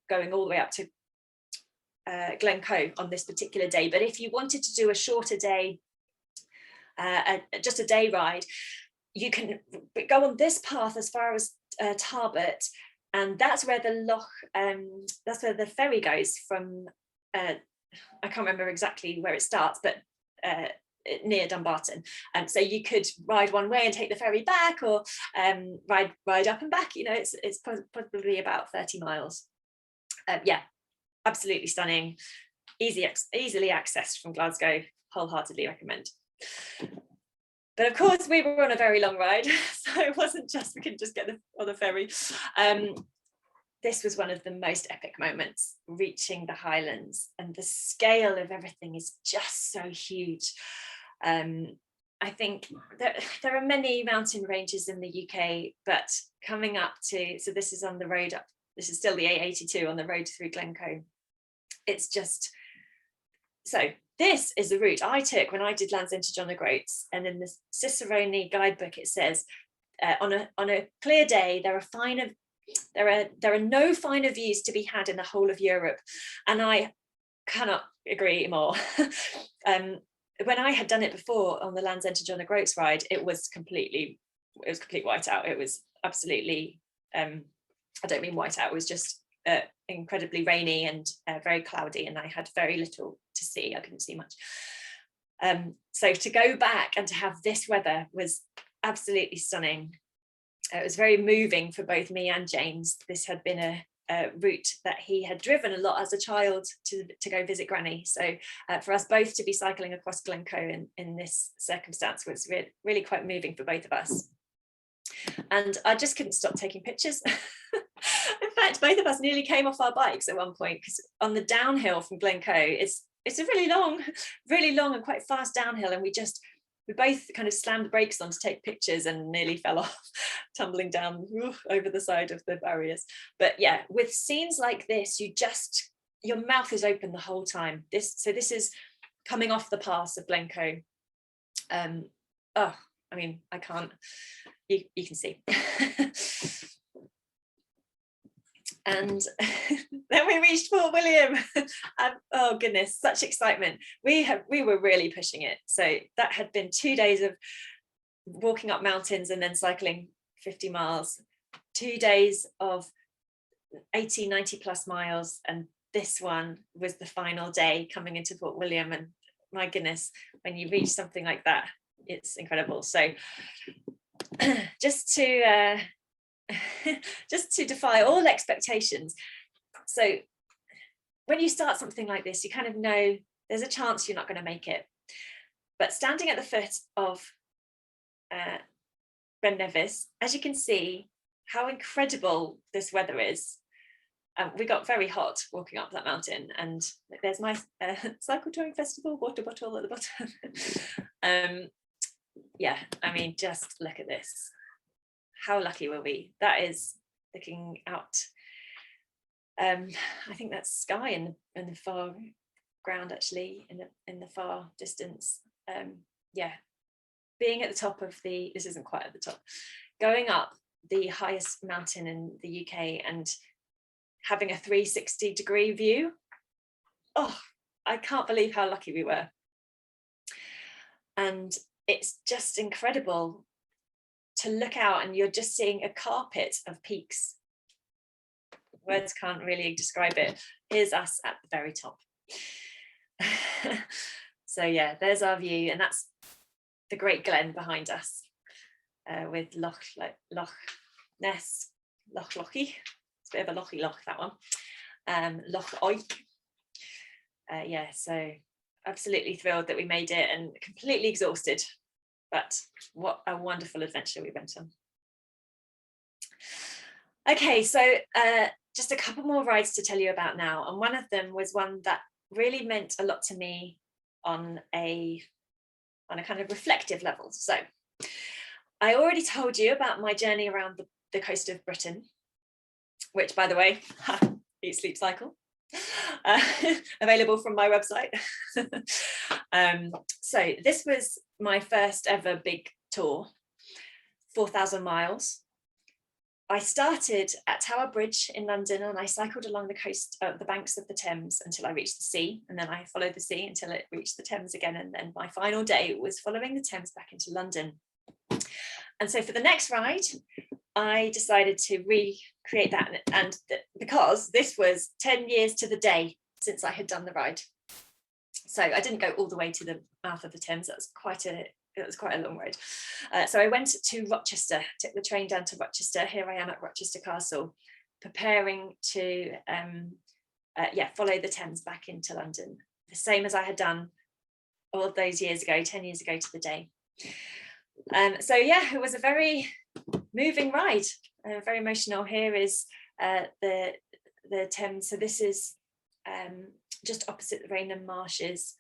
going all the way up to Glencoe on this particular day, but if you wanted to do a shorter day, just a day ride, you can go on this path as far as Tarbert, and that's where the loch, that's where the ferry goes from. I can't remember exactly where it starts, but near Dumbarton, and so you could ride one way and take the ferry back, or ride up and back. It's probably about 30 miles. Yeah, absolutely stunning, easily accessed from Glasgow. Wholeheartedly recommend. But of course we were on a very long ride, so it wasn't just we could just get on the ferry. This was one of the most epic moments, reaching the Highlands, and the scale of everything is just so huge. I think there are many mountain ranges in the UK, but coming up to, so this is on the road up, this is still the A82 on the road through Glencoe. It's just, so this is the route I took when I did Land's End to John O'Groats, and in the Cicerone guidebook it says, on a clear day there are no finer views to be had in the whole of Europe, and I cannot agree more. When I had done it before on the Land's End to John O'Groats ride, it was complete whiteout. It was absolutely, I don't mean whiteout, it was just incredibly rainy and very cloudy, and I had very little to see. I couldn't see much. So to go back and to have this weather was absolutely stunning. It was very moving for both me and James. This had been a route that he had driven a lot as a child to go visit Granny. So for us both to be cycling across Glencoe in this circumstance was really quite moving for both of us. And I just couldn't stop taking pictures. In fact, both of us nearly came off our bikes at one point, because on the downhill from Glencoe, it's a really long and quite fast downhill, and we just we both kind of slammed the brakes on to take pictures and nearly fell off, tumbling down over the side of the barriers. But yeah, with scenes like this, your mouth is open the whole time. So this is coming off the pass of Blencoe. Oh, I mean, I can't, you can see. And then we reached Fort William, and oh goodness, such excitement. We were really pushing it. So that had been 2 days of walking up mountains and then cycling 50 miles, 2 days of 80, 90 plus miles. And this one was the final day coming into Fort William. And my goodness, when you reach something like that, it's incredible. So just to defy all expectations. So when you start something like this, you kind of know there's a chance you're not going to make it. But standing at the foot of Ben Nevis, as you can see how incredible this weather is. We got very hot walking up that mountain, and there's my cycle touring festival water bottle at the bottom. Yeah, I mean, just look at this. How lucky were we? That is looking out. I think that's sky in the far ground, actually, in the far distance. Yeah, being at the top of this isn't quite at the top, going up the highest mountain in the UK and having a 360-degree view. Oh, I can't believe how lucky we were. And it's just incredible to look out and you're just seeing a carpet of peaks. Words can't really describe it. Here's us at the very top. So yeah, there's our view, and that's the Great Glen behind us, with Loch Ness, Loch Lochy. It's a bit of a lochy loch, that one. Loch Oik. Yeah, so absolutely thrilled that we made it, and completely exhausted. But what a wonderful adventure we went on. Okay, so just a couple more rides to tell you about now. And one of them was one that really meant a lot to me on a kind of reflective level. So I already told you about my journey around the coast of Britain, which, by the way, Eat Sleep Cycle, available from my website. So this was my first ever big tour, 4,000 miles. I started at Tower Bridge in London, and I cycled along the coast, the banks of the Thames until I reached the sea, and then I followed the sea until it reached the Thames again, and then my final day was following the Thames back into London. And so for the next ride, I decided to recreate that, and because this was 10 years to the day since I had done the ride. So I didn't go all the way to the mouth of the Thames. That was quite a long ride. So I went to Rochester, took the train down to Rochester. Here I am at Rochester Castle, preparing to follow the Thames back into London, the same as I had done all those years ago, 10 years ago to the day. So yeah, it was a very moving ride, very emotional. Here is the Thames. So this is just opposite the Rainham Marshes,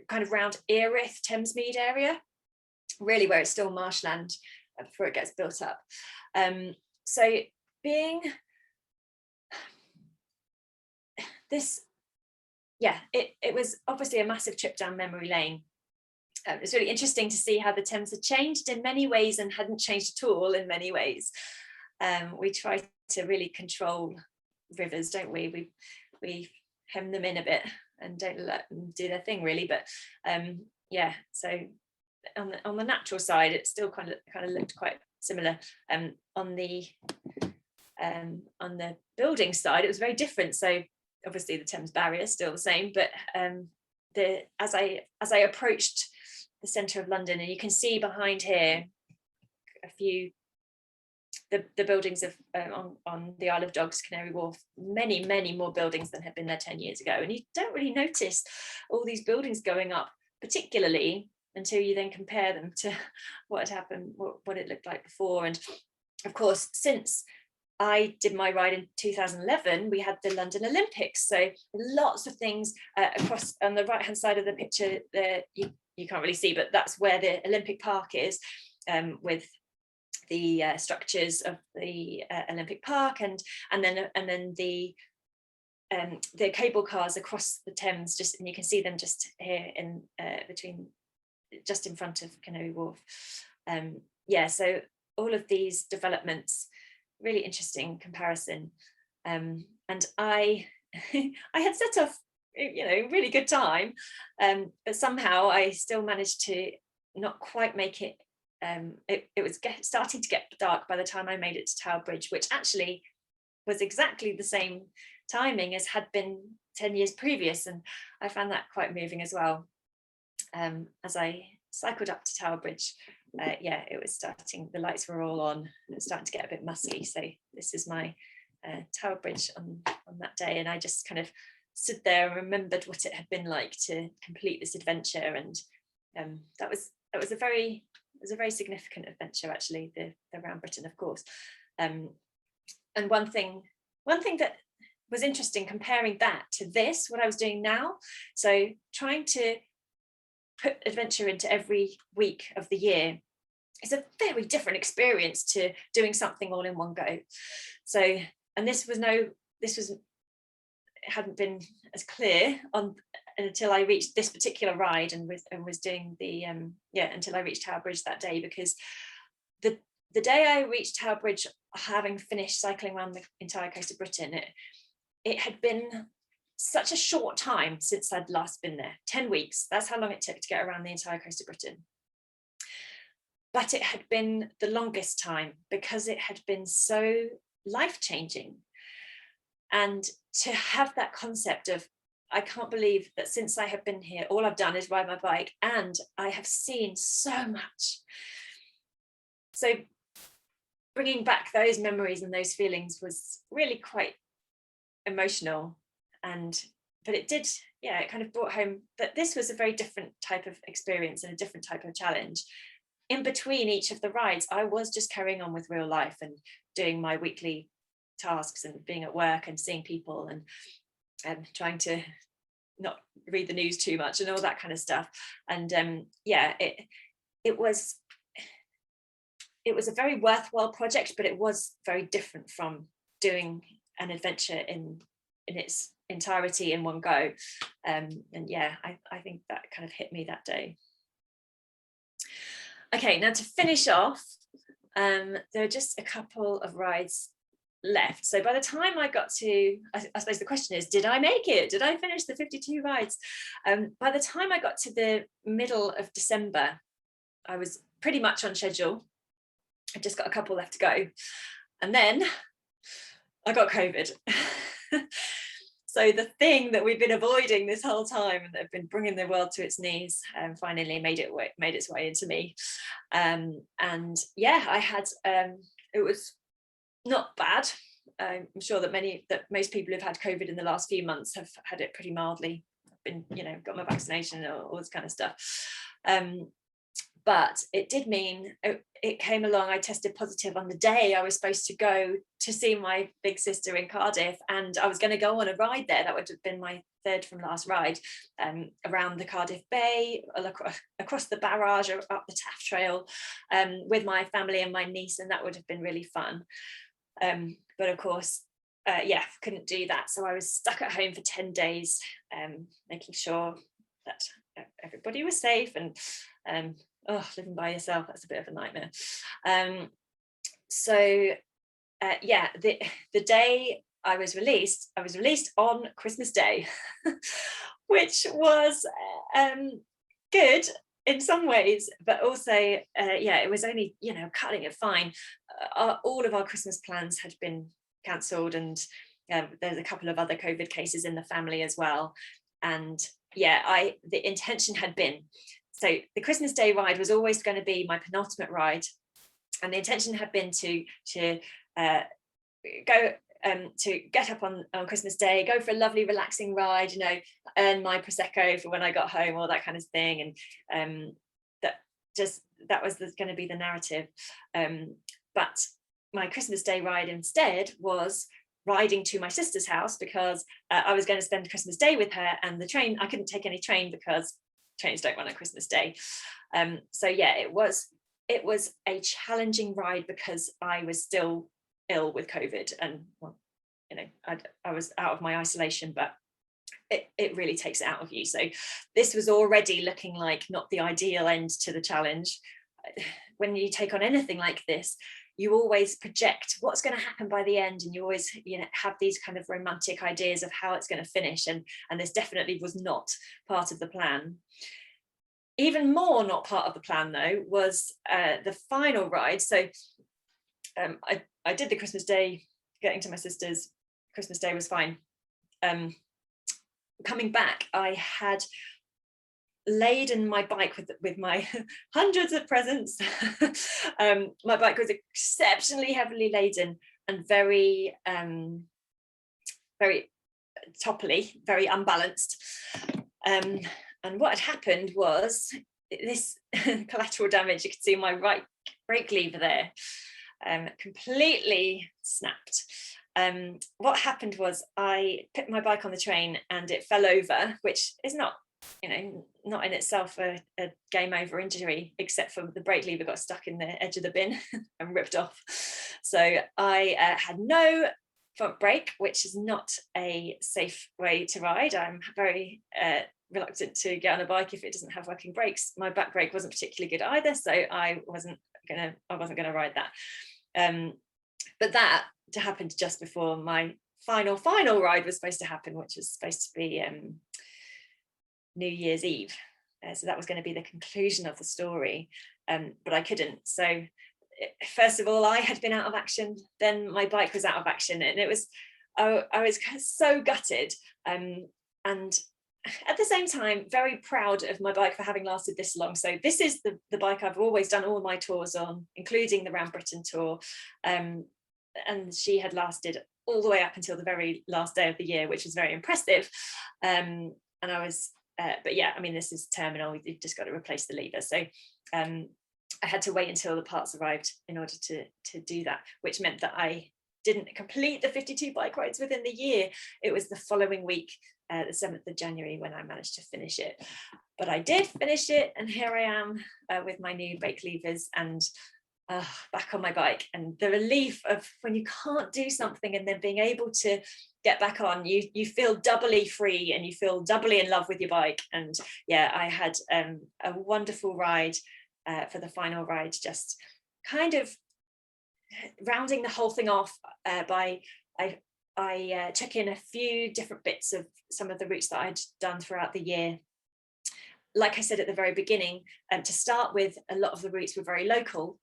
kind of round Erith, Thamesmead area, really where it's still marshland before it gets built up. So being this, yeah, it was obviously a massive trip down memory lane. It's really interesting to see how the Thames had changed in many ways and hadn't changed at all in many ways. We try to really control rivers, don't we? We hem them in a bit and don't let them do their thing, really. But yeah, so on the natural side, it still kind of looked quite similar. On the building side, it was very different. So obviously the Thames barrier is still the same, but as I approached the centre of London, and you can see behind here a few the buildings of on the Isle of Dogs, Canary Wharf, many more buildings than had been there 10 years ago, and you don't really notice all these buildings going up particularly until you then compare them to what had happened, what it looked like before. And of course, since I did my ride in 2011, we had the London Olympics. So lots of things across on the right hand side of the picture there, you can't really see, but that's where the Olympic Park is, with the structures of the Olympic Park, and then the cable cars across the Thames, and you can see them just here in just in front of Canary Wharf. Yeah, so all of these developments, really interesting comparison, and I I had set off, really good time, but somehow I still managed to not quite make it. It was starting to get dark by the time I made it to Tower Bridge, which actually was exactly the same timing as had been 10 years previous, and I found that quite moving as well. As I cycled up to Tower Bridge, yeah, it was starting, the lights were all on, it was starting to get a bit musky. So this is my Tower Bridge on that day, and I just kind of stood there and remembered what it had been like to complete this adventure, and that was a very significant adventure, actually, the Round Britain, of course. And one thing that was interesting, comparing that to this, what I was doing now, so trying to put adventure into every week of the year is a very different experience to doing something all in one go. So, and it hadn't been as clear until I reached this particular ride, and was doing the until I reached Tower Bridge that day, because the day I reached Tower Bridge, having finished cycling around the entire coast of Britain, it had been such a short time since I'd last been there. 10 weeks, that's how long it took to get around the entire coast of Britain. But it had been the longest time because it had been so life-changing. And to have that concept of, I can't believe that since I have been here, all I've done is ride my bike, and I have seen so much. So bringing back those memories and those feelings was really quite emotional. But it did, it kind of brought home that this was a very different type of experience and a different type of challenge. In between each of the rides, I was just carrying on with real life and doing my weekly tasks and being at work and seeing people and trying to not read the news too much and all that kind of stuff. And it was a very worthwhile project, but it was very different from doing an adventure in its entirety in one go. And yeah, I think that kind of hit me that day. Okay, now to finish off, there are just a couple of rides left. So by the time I got to, I suppose the question is, did I make it? Did I finish the 52 rides? By the time I got to the middle of December, I was pretty much on schedule. I just got a couple left to go. And then I got COVID. So the thing that we've been avoiding this whole time and that have been bringing the world to its knees, finally made its way into me. And yeah, I had, it was not bad. I'm sure that most people who've had COVID in the last few months have had it pretty mildly. I've been, got my vaccination and all this kind of stuff. But it did mean it came along. I tested positive on the day I was supposed to go to see my big sister in Cardiff, and I was going to go on a ride there. That would have been my third from last ride, around the Cardiff Bay, across the barrage, or up the Taff Trail, with my family and my niece, and that would have been really fun. But of course, couldn't do that. So I was stuck at home for 10 days, making sure that everybody was safe, and living by yourself, that's a bit of a nightmare. The day I was released on Christmas Day, which was good in some ways, but also it was only cutting it fine. All of our Christmas plans had been cancelled, and there's a couple of other COVID cases in the family as well. And the intention had been, so the Christmas Day ride was always going to be my penultimate ride, and the intention had been to go to get up on Christmas Day, go for a lovely relaxing ride, earn my Prosecco for when I got home, all that kind of thing. And that was going to be the narrative. But my Christmas Day ride instead was riding to my sister's house, because I was going to spend Christmas Day with her, and the train, I couldn't take any train because trains don't run on Christmas Day. So yeah, it was a challenging ride because I was still ill with COVID, and well, you know, I was out of my isolation, but it really takes it out of you. So this was already looking like not the ideal end to the challenge. When you take on anything like this, you always project what's going to happen by the end, and you always, you know, have these kind of romantic ideas of how it's going to finish, and this definitely was not part of the plan. Even more not part of the plan though was the final ride. So I did the Christmas Day, getting to my sister's. Christmas Day was fine. Coming back, I had laden my bike with my hundreds of presents. My bike was exceptionally heavily laden and very very topply, very unbalanced. And what had happened was this collateral damage. You can see my right brake lever there, completely snapped. What happened was I put my bike on the train and it fell over, which is not, you know, not in itself a game over injury, except for the brake lever got stuck in the edge of the bin and ripped off. So I had no front brake, which is not a safe way to ride. I'm very reluctant to get on a bike if it doesn't have working brakes. My back brake wasn't particularly good either, so I wasn't gonna ride that. But that happened just before my final ride was supposed to happen, which was supposed to be New Year's Eve. So that was going to be the conclusion of the story, but I couldn't. So first of all, I had been out of action, then my bike was out of action, and it was, I was so gutted, and at the same time very proud of my bike for having lasted this long. So this is the bike I've always done all my tours on, including the Round Britain tour, and she had lasted all the way up until the very last day of the year, which was very impressive. And I was but yeah, I mean, this is terminal, you've just got to replace the lever. So I had to wait until the parts arrived in order to do that, which meant that I didn't complete the 52 bike rides within the year. It was the following week, the 7th of January, when I managed to finish it. But I did finish it, and here I am with my new brake levers and back on my bike. And the relief of when you can't do something and then being able to get back on, you feel doubly free and you feel doubly in love with your bike. And yeah, I had a wonderful ride for the final ride, just kind of rounding the whole thing off by I took in a few different bits of some of the routes that I'd done throughout the year. Like I said at the very beginning, to start with, a lot of the routes were very local,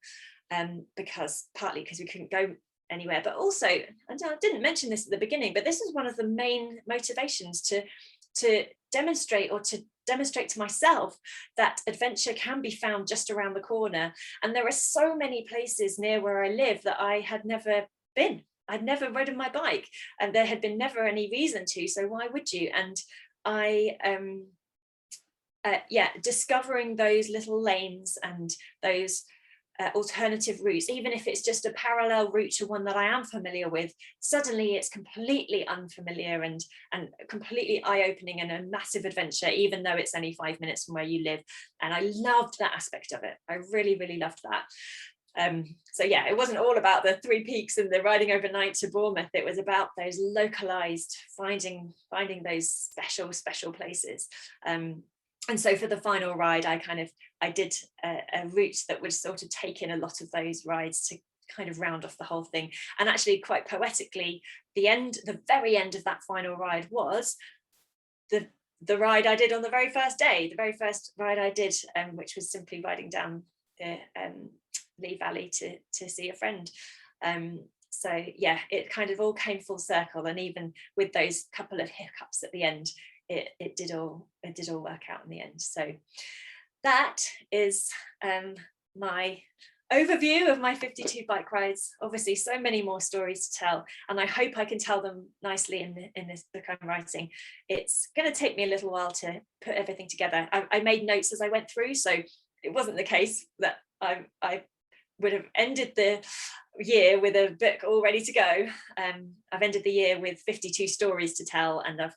partly because we couldn't go anywhere, but also, and I didn't mention this at the beginning, but this is one of the main motivations to demonstrate to myself that adventure can be found just around the corner. And there are so many places near where I live that I had never been. I'd never ridden my bike, and there had been never any reason to, so why would you? And I discovering those little lanes and those alternative routes, even if it's just a parallel route to one that I am familiar with, suddenly it's completely unfamiliar and completely eye-opening and a massive adventure, even though it's only 5 minutes from where you live. And I loved that aspect of it. I really, really loved that. So yeah, it wasn't all about the 3 peaks and the riding overnight to Bournemouth. It was about those localized, finding those special places. And so for the final ride, I did a route that would sort of take in a lot of those rides to kind of round off the whole thing. And actually, quite poetically, the very end of that final ride was the ride I did on the very first day, the very first ride I did, which was simply riding down the Lee Valley to see a friend. So yeah, it kind of all came full circle, and even with those couple of hiccups at the end, it did all work out in the end. So that is my overview of my 52 bike rides. Obviously, so many more stories to tell, and I hope I can tell them nicely in this book I'm writing. It's going to take me a little while to put everything together. I made notes as I went through, so it wasn't the case that I would have ended the year with a book all ready to go. I've ended the year with 52 stories to tell, and I've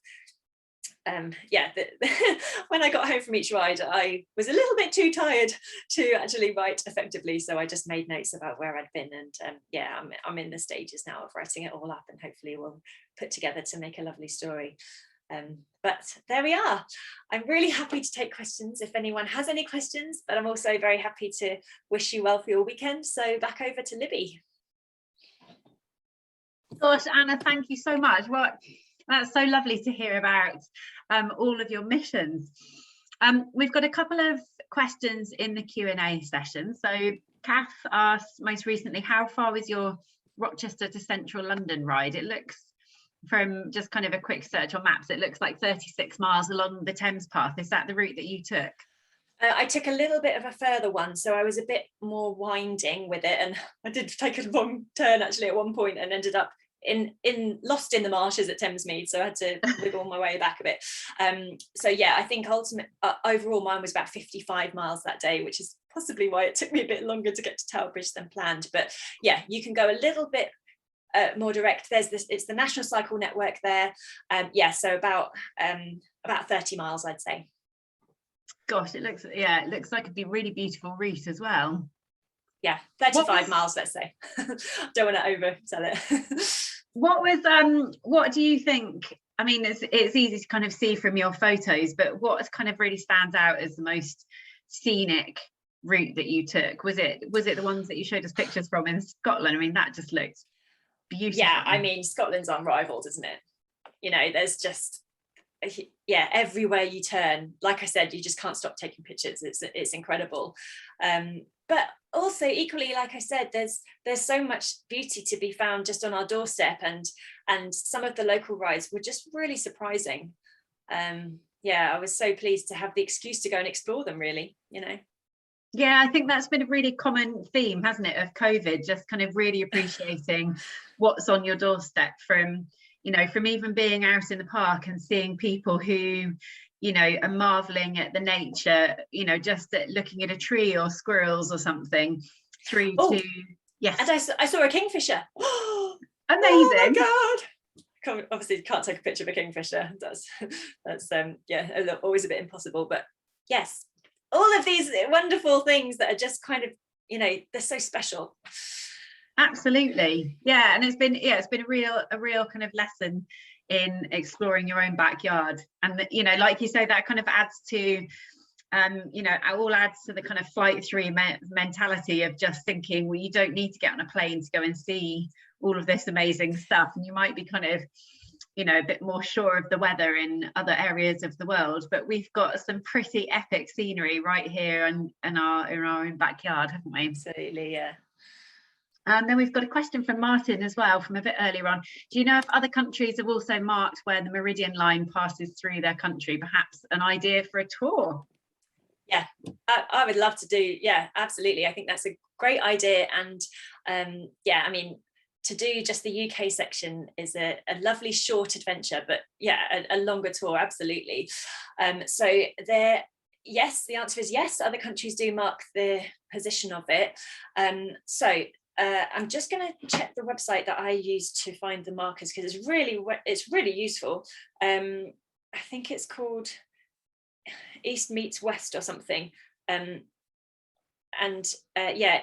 when I got home from each ride, I was a little bit too tired to actually write effectively, so I just made notes about where I'd been, and I'm in the stages now of writing it all up, and hopefully we'll put together to make a lovely story. But there we are. I'm really happy to take questions if anyone has any questions, but I'm also very happy to wish you well for your weekend. So back over to Libby. Gosh, Anna, thank you so much. Well, that's so lovely to hear about all of your missions. We've got a couple of questions in the Q&A session. So Kath asked most recently, how far was your Rochester to central London ride? It looks, from just kind of a quick search on maps, it looks like 36 miles along the Thames path. Is that the route that you took? I took a little bit of a further one, so I was a bit more winding with it, and I did take a wrong turn actually at one point and ended up lost in the marshes at Thamesmead, so I had to wiggle my way back a bit. So yeah, I think overall mine was about 55 miles that day, which is possibly why it took me a bit longer to get to Tower Bridge than planned. But yeah, you can go a little bit more direct. It's the National Cycle Network there. Yeah, so about 30 miles, I'd say. Gosh, it looks like it'd be a really beautiful route as well. Yeah, 35 miles, let's say. Don't want to oversell it. What do you think? I mean, it's easy to kind of see from your photos, but what kind of really stands out as the most scenic route that you took? Was it the ones that you showed us pictures from in Scotland? I mean, that just looked beautiful. Yeah, I mean, Scotland's unrivaled, isn't it? You know, there's just, yeah, everywhere you turn, like I said, you just can't stop taking pictures. It's incredible. But also equally, like I said, there's so much beauty to be found just on our doorstep, and some of the local rides were just really surprising. Yeah, I was so pleased to have the excuse to go and explore them, really, you know. Yeah, I think that's been a really common theme, hasn't it, of COVID, just kind of really appreciating what's on your doorstep, from even being out in the park and seeing people who, you know, are marveling at the nature, you know, just looking at a tree or squirrels or something, through to, yes. And I saw a kingfisher. Amazing. Oh my God. Obviously can't take a picture of a kingfisher. That's yeah, always a bit impossible, but yes, all of these wonderful things that are just kind of, you know, they're so special. Absolutely. Yeah, and it's been a real kind of lesson in exploring your own backyard, and you know, like you say, that kind of adds to you know, all adds to the kind of flight through mentality of just thinking, well, you don't need to get on a plane to go and see all of this amazing stuff, and you might be kind of, you know, a bit more sure of the weather in other areas of the world, but we've got some pretty epic scenery right here in our own backyard, haven't we? Absolutely, yeah. And then we've got a question from Martin as well, from a bit earlier on. Do you know if other countries have also marked where the Meridian line passes through their country? Perhaps an idea for a tour? Yeah, I would love to do, yeah, absolutely. I think that's a great idea. And yeah, I mean, to do just the UK section is a lovely short adventure, but yeah, a longer tour, absolutely. So there, yes, the answer is yes, other countries do mark the position of it. So I'm just going to check the website that I use to find the markers, because it's really useful. I think it's called East Meets West or something, and yeah,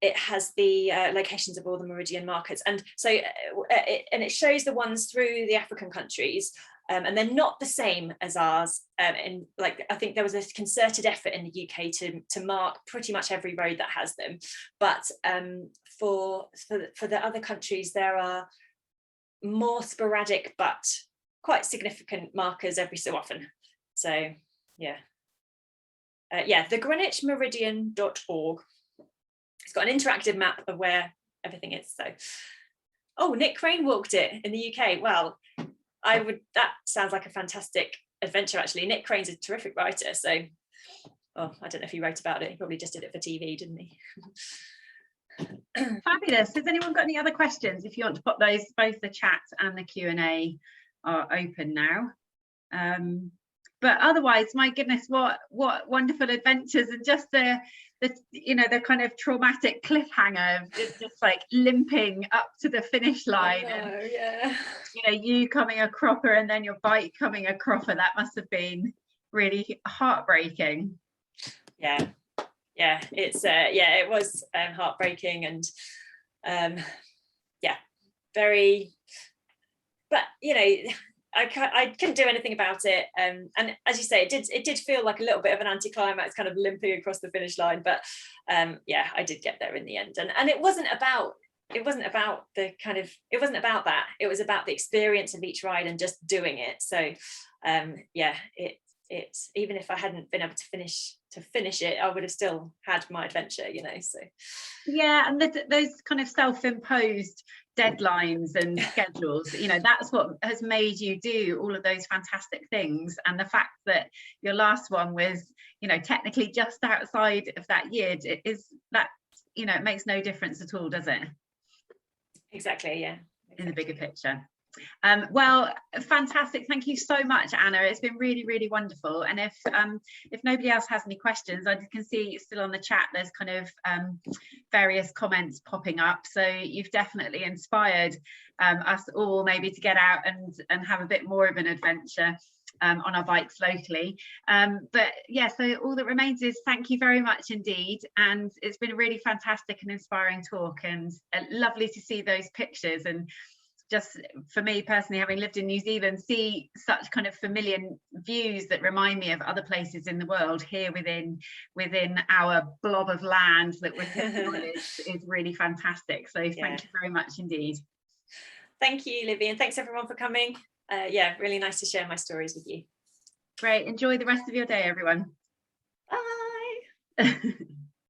it has the locations of all the Meridian markers, and so it shows the ones through the African countries. And they're not the same as ours. And like, I think there was a concerted effort in the UK to mark pretty much every road that has them. But for the other countries, there are more sporadic but quite significant markers every so often. So yeah, yeah, the GreenwichMeridian.org. It's got an interactive map of where everything is. So, oh, Nick Crane walked it in the UK. Well, that sounds like a fantastic adventure, actually. Nick Crane's a terrific writer, so, oh, I don't know if he wrote about it. He probably just did it for TV, didn't he? Fabulous. Has anyone got any other questions? If you want to pop those, both the chat and the Q&A are open now. But otherwise, my goodness, what wonderful adventures, and just the the kind of traumatic cliffhanger of just like limping up to the finish line. And, yeah. You coming a cropper and then your bike coming a cropper, that must have been really heartbreaking. Yeah, it was heartbreaking, and very, but I couldn't do anything about it, and as you say, it did feel like a little bit of an anticlimax, kind of limping across the finish line, but I did get there in the end, and it wasn't about that. It was about the experience of each ride and just doing it. So it's even if I hadn't been able to finish it, I would have still had my adventure, so and those kind of self-imposed deadlines and schedules, that's what has made you do all of those fantastic things. And the fact that your last one was technically just outside of that year, is that it makes no difference at all, does it? Exactly, yeah. In the bigger picture. Well, fantastic. Thank you so much, Anna. It's been really, really wonderful. And if nobody else has any questions, I can see still on the chat there's kind of various comments popping up. So you've definitely inspired us all maybe to get out and have a bit more of an adventure on our bikes locally. But yeah, so all that remains is thank you very much indeed. And it's been a really fantastic and inspiring talk, and lovely to see those pictures, and just for me personally, having lived in New Zealand, see such kind of familiar views that remind me of other places in the world here within our blob of land that we're is really fantastic. So thank you very much indeed. Thank you, Libby, and thanks everyone for coming. Really nice to share my stories with you. Great. Enjoy the rest of your day, everyone. Bye.